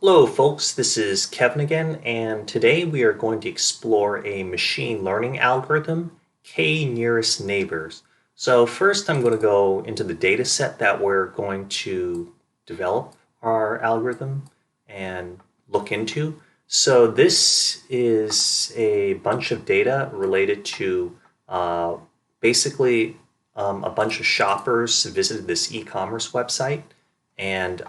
Hello folks, this is Kevin again, and today we are going to explore a machine learning algorithm, k-nearest neighbors. So first I'm going to go into the data set that we're going to develop our algorithm and look into. So this is a bunch of data related to uh, basically a bunch of shoppers visited this e-commerce website, and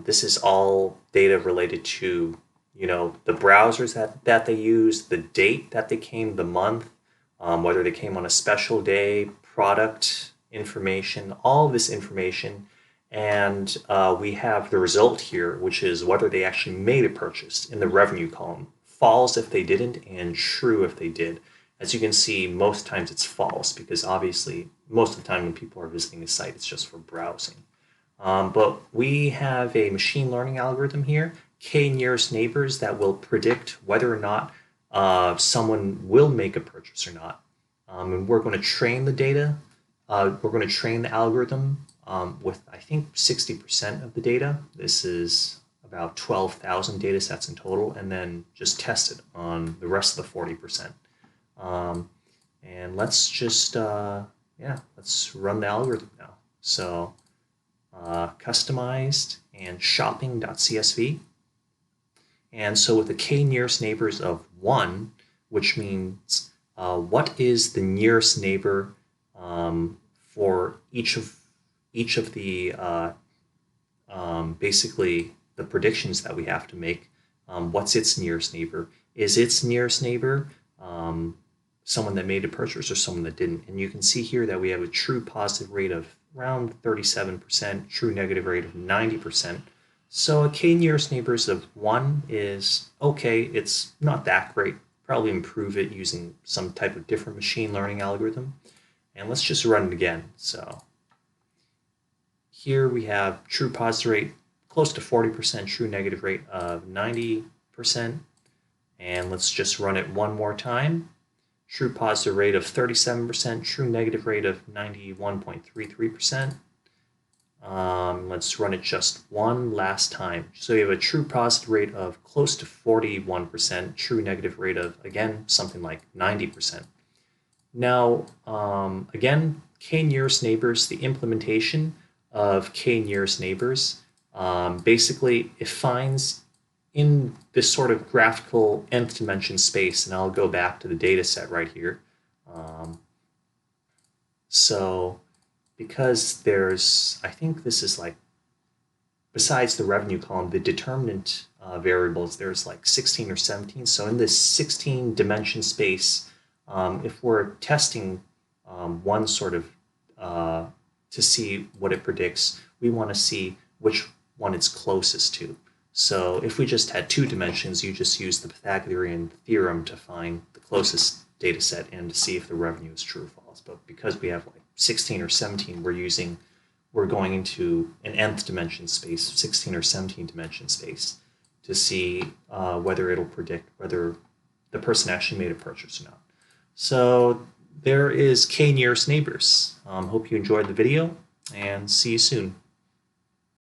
this is all data related to the browsers that they use, the date that they came, the month, whether they came on a special day, product information, all of this information. And we have the result here, which is whether they actually made a purchase in the revenue column. False if they didn't, and true if they did. As you can see, most times it's false because obviously most of the time when people are visiting a site, it's just for browsing. But we have a machine learning algorithm here, k-nearest neighbors, that will predict whether or not someone will make a purchase or not. And we're going to train the data. We're going to train the algorithm with, I think, 60% of the data. This is about 12,000 data sets in total, and then just test it on the rest of the 40%. And let's just, let's run the algorithm now. So customized and shopping.csv. And so with the k-nearest neighbors of 1, which means what is the nearest neighbor for each of the basically the predictions that we have to make. What's its nearest neighbor? Is its nearest neighbor someone that made a purchase or someone that didn't? And you can see here that we have a true positive rate of around 37%, true negative rate of 90%. So a k-nearest neighbors of 1 is okay. It's not that great. Probably improve it using some type of different machine learning algorithm. And let's just run it again. So here we have true positive rate close to 40%, true negative rate of 90%. And let's just run it one more time. True positive rate of 37%, true negative rate of 91.33%. Let's run it just one last time. So you have a true positive rate of close to 41%, true negative rate of, again, something like 90%. Now, again, k-nearest neighbors, the implementation of k-nearest neighbors, basically it finds in this sort of graphical nth dimension space, and I'll go back to the data set right here. So because there's, I think this is like, besides the revenue column, the determinant variables, there's like 16 or 17. So in this 16 dimension space, if we're testing one sort of to see what it predicts, we want to see which one it's closest to. So if we just had 2 dimensions, you just use the Pythagorean theorem to find the closest data set and to see if the revenue is true or false. But because we have like 16 or 17, we're going into an nth dimension space, 16 or 17 dimension space, to see whether it'll predict whether the person actually made a purchase or not. So there is k-nearest neighbors. Hope you enjoyed the video, and see you soon.